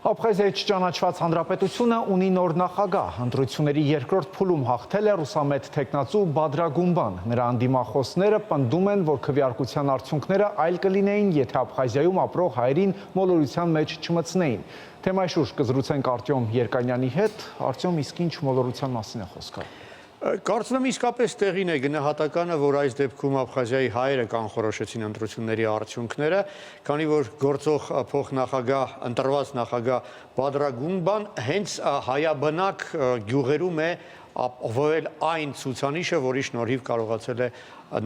Աբխազիայի չճանաչված հանրապետությունը ունի նոր նախագահ, ընտրությունների երկրորդ փուլում հաղթել է ռուսամետ թեկնածու Բադրագումբան։ Նրա անդիմախոսները պնդում են, որ քվեարկության արդյունքները այլ կլինեին, եթե Աբխազիայում ապրող հայերին մոլորության մեջ չմտցնեին։ Թեմայի շուրջ կզրուցենք Արտյոմ Երկանյանի հետ։ Արտյոմ, իսկ ինչ մոլորության մասին է խոսքը։ Կարծում եմ իսկապես տեղին է գնահատականը, որ այս դեպքում Աբխազիայի հայերը կանխորոշեցին ընտրությունների արդյունքները, քանի որ գործող փոխնախագահ, ընտրված նախագահ Բադրագումբան հենց հայաբնակ գյուղերում է ապահովել այն ցուցանիշը, որի շնորհիվ կարողացել է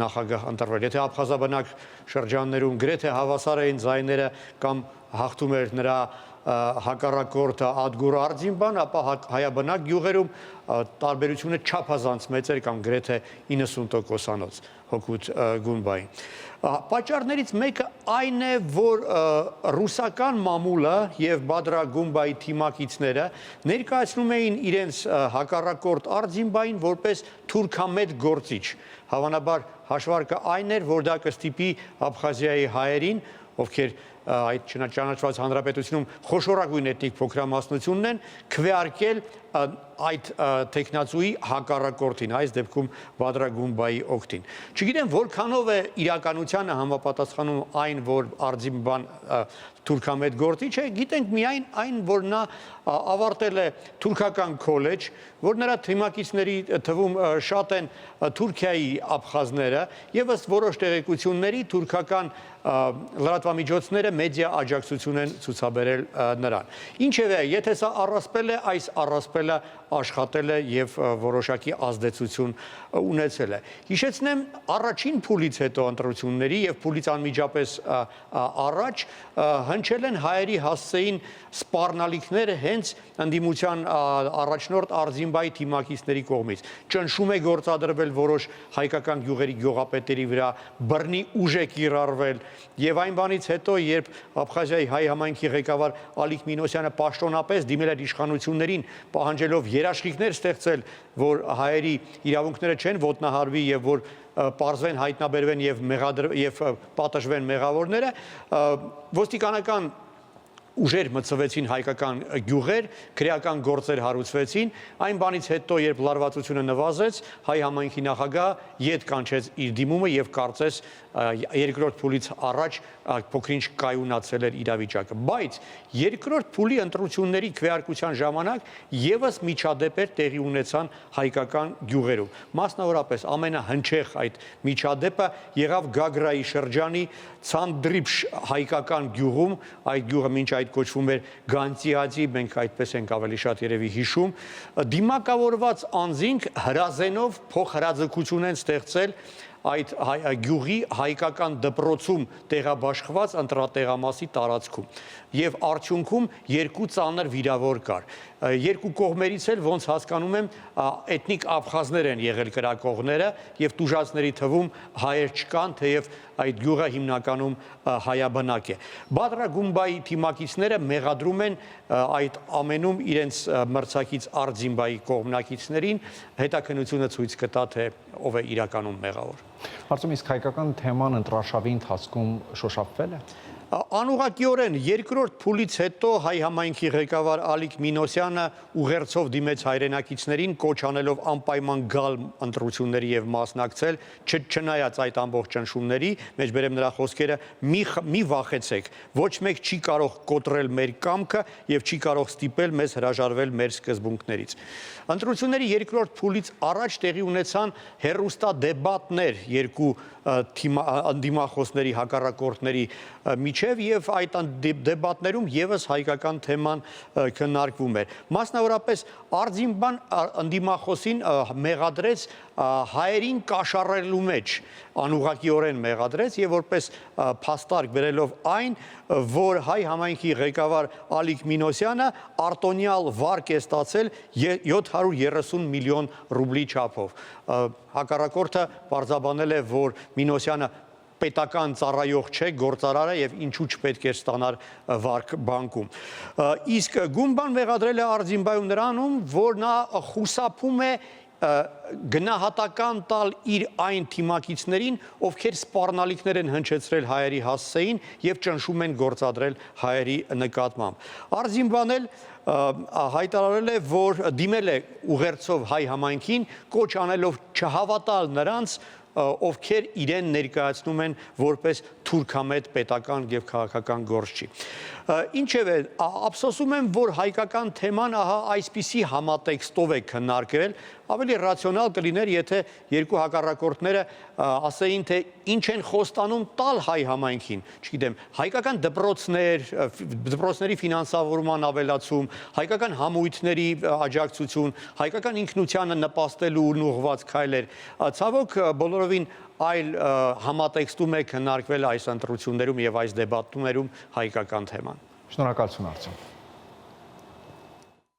նախագահ ընտրվել։ Եթե աբխազաբնակ շրջաններում գրեթե հավասար էին ձայները կամ հաղթում էր նրա հակառակորդը Ադգուր Արձինբան, ապա հայաբնակ գյուղերում տարբերությունը չափազանց մեծ էր կամ գրեթե 90%-անոց հօգուտ Գումբային։ Պատճառներից մեկը այն է, որ ռուսական մամուլը եւ Բադրագումբայի թիմակիցները ներկայացնում էին իրենց հակառակորդ Արձինբային որպես թուրքամետ գործիչ։ Հավանաբար հաշվարկը այն էր, որ դա կստիպի Աբխազիայի հայերին, ովքեր այդ չճանաչված հանրապետությունում խոշորագույն էթնիկ փոքրամասնությունն են, քվեարկել այդ տեխնացուի հակառակորդին, այս դեպքում Բադրագումբայի օգտին։ Չգիտեմ որքանով է իրականությանը համապատասխանում այն, որ Արձինբան թուրքամետ գործիչ է, գիտենք միայն այն, որ նա ավարտել է թուրքական քոլեջ, որ նրա թիմակիցների թվում շատ են Թուրքիայի աբխազները եւ ըստ որոշ տեղեկությունների թուրքական լրատվամիջոցները մեդիա աջակցություն են ցուցաբերել նրան։ Ինչևէ, եթե սա առասպել է, այս առասպելը աշխատել է եւ որոշակի ազդեցություն ունեցել է։ Հիշեցնեմ, առաջին փուլից հետո ընտրությունների եւ փուլից անմիջապես առաջ հնչել են հայերի հասցեին սպառնալիքները հենց ընդդիմության առաջնորդ Արձինբայի թիմակիցների կողմից։ Ճնշում է գործադրվել որոշ հայկական գյուղերի գյուղապետերի վրա, բռնի ուժ է կիրառվել եւ այն բանից հետո, երբ Աբխազիայի հայ համայնքի ղեկավար Ալիկ Մինոսյանը պաշտոնապես դիմել էր իշխանություններին, պահանջելով երաշխիքներ ստեղծել, որ հայերի իրավունքները չեն ոտնահարվի եւ որ պարզվեն, հայտնաբերվեն եւ պատժվեն մեղավորները, ոստիկանական ուժեր մտցվեցին հայկական գյուղեր, քրեական գործեր հարուցվեցին, այն բանից հետո, երբ լարվածությունը նվազեց, հայ համայնքի նախագահ ետ կանչեց իր դիմումը եւ կարծես երկրորդ փուլից առաջ փոքրինչ կայունացել էր իրավիճակը, բայց երկրորդ փուլի ընտրությունների քվեարկության ժամանակ եւս միջադեպեր տեղի ունեցան հայկական գյուղերում։ Մասնավորապես ամենահնչեղ այդ միջադեպը եղավ Գագրայի շրջանի Ցանդրիփշ հայկական գյուղում, այդ գյուղը մինչ այդ կոչվում էր Գանցիածի, մենք այդպես ենք ավելի շատ երևի հիշում, դիմակավորված անձինք հրազենով փոխհրաձգություն են ստեղծել այդ գյուղի հայկական դպրոցում տեղաբաշխված ընտրատեղամասի տարածքում եւ արդյունքում երկու ծանր վիրավոր կար։ Երկու կողմերից էլ ոնց հասկանում եմ էթնիկ աբխազներ են եղել կրակողները եւ տուժածների թվում հայեր չկան, թեև այդ գյուղը հիմնականում հայաբնակ է։ Բադրագումբայի թիմակիցները մեղադրում են այդ ամենում իրենց մրցակից Արձինբայի կողմնակիցներին, հետաքննությունը ցույց կտա, թե ով է իրականում մեղավոր։ Արտյոմ, իսկ հայկական թեման ընտրարշավի ընթացքում շոշափվել է։ Անուղղակիորեն երկրորդ փուլից հետո հայ համայնքի ղեկավար Ալիկ Մինոսյանը ուղերձով դիմեց հայրենակիցներին, կոչ անելով անպայման գալ ընտրությունների եւ մասնակցել, չնայած այդ ամբողջ ճնշումների, մեջբերեմ նրա խոսքերը, մի վախեցեք, ոչ մեկ չի կարող կոտրել մեր կամքը եւ չի կարող ստիպել մեզ հրաժարվել մեր սկզբունքներից։ Ընտրությունների երկրորդ փուլից առաջ տեղի ունեցան հերոստադեբատներ երկու անդիմախոսների հակառակորդների միջև եւ այդ դեբատներում եւս հայկական թեման քննարկվում էր։ Մասնավորապես Արձինբան անդիմախոսին մեղադրեց հայերին կաշառելու մեջ, անուղղակիորեն մեղադրեց եւ որպես փաստարկ բերելով այն, որ հայ համայնքի ղեկավար Ալիկ Մինոսյանը արտոնյալ վարկ է ստացել 730 միլիոն ռուբլի չափով։ Հակառակորդը պարզաբանել է, որ Մինոսյանը պետական ծառայող չէ, գործարար է եւ ինչու չպետք է ստանար վարկ բանկում։ Իսկ Գումբան մեղադրել է Արձինբայում նրանում, որ նա խուսափում է գնահատական տալ իր այն թիմակիցներին, ովքեր սպառնալիքներ են հնչեցրել հայերի հասցեին եւ ճնշում են գործադրել հայերի նկատմամբ։ Արզիմբանել հայտարարել է, որ դիմել է ուղերձով հայ համայնքին, կոչ անելով չհավատալ նրանց, ովքեր իրեն ներկայացնում են որպես թուրքամետ պետական եւ քաղաքական գործչի։ Ինչևէ, ափսոսում եմ, որ հայկական թեման ահա այսպիսի համատեքստով է քննարկվել, ավելի ռացիոնալ կլիներ, եթե երկու հակառակորդները ասեին, թե ինչ են խոստանում տալ հայ համայնքին, չգիտեմ, հայկական դպրոցների ֆինանսավորման ավելացում, հայկական համույթների աջակցություն, հայկական ինքնությանը նպաստելու ուղղված քայլեր, ցավոք բոլորովին այլ համատեքստում է քննարկվել այս ընտրություններում եւ այս դեբատներում հայկական թեման։ Շնորհակալություն, Արտем։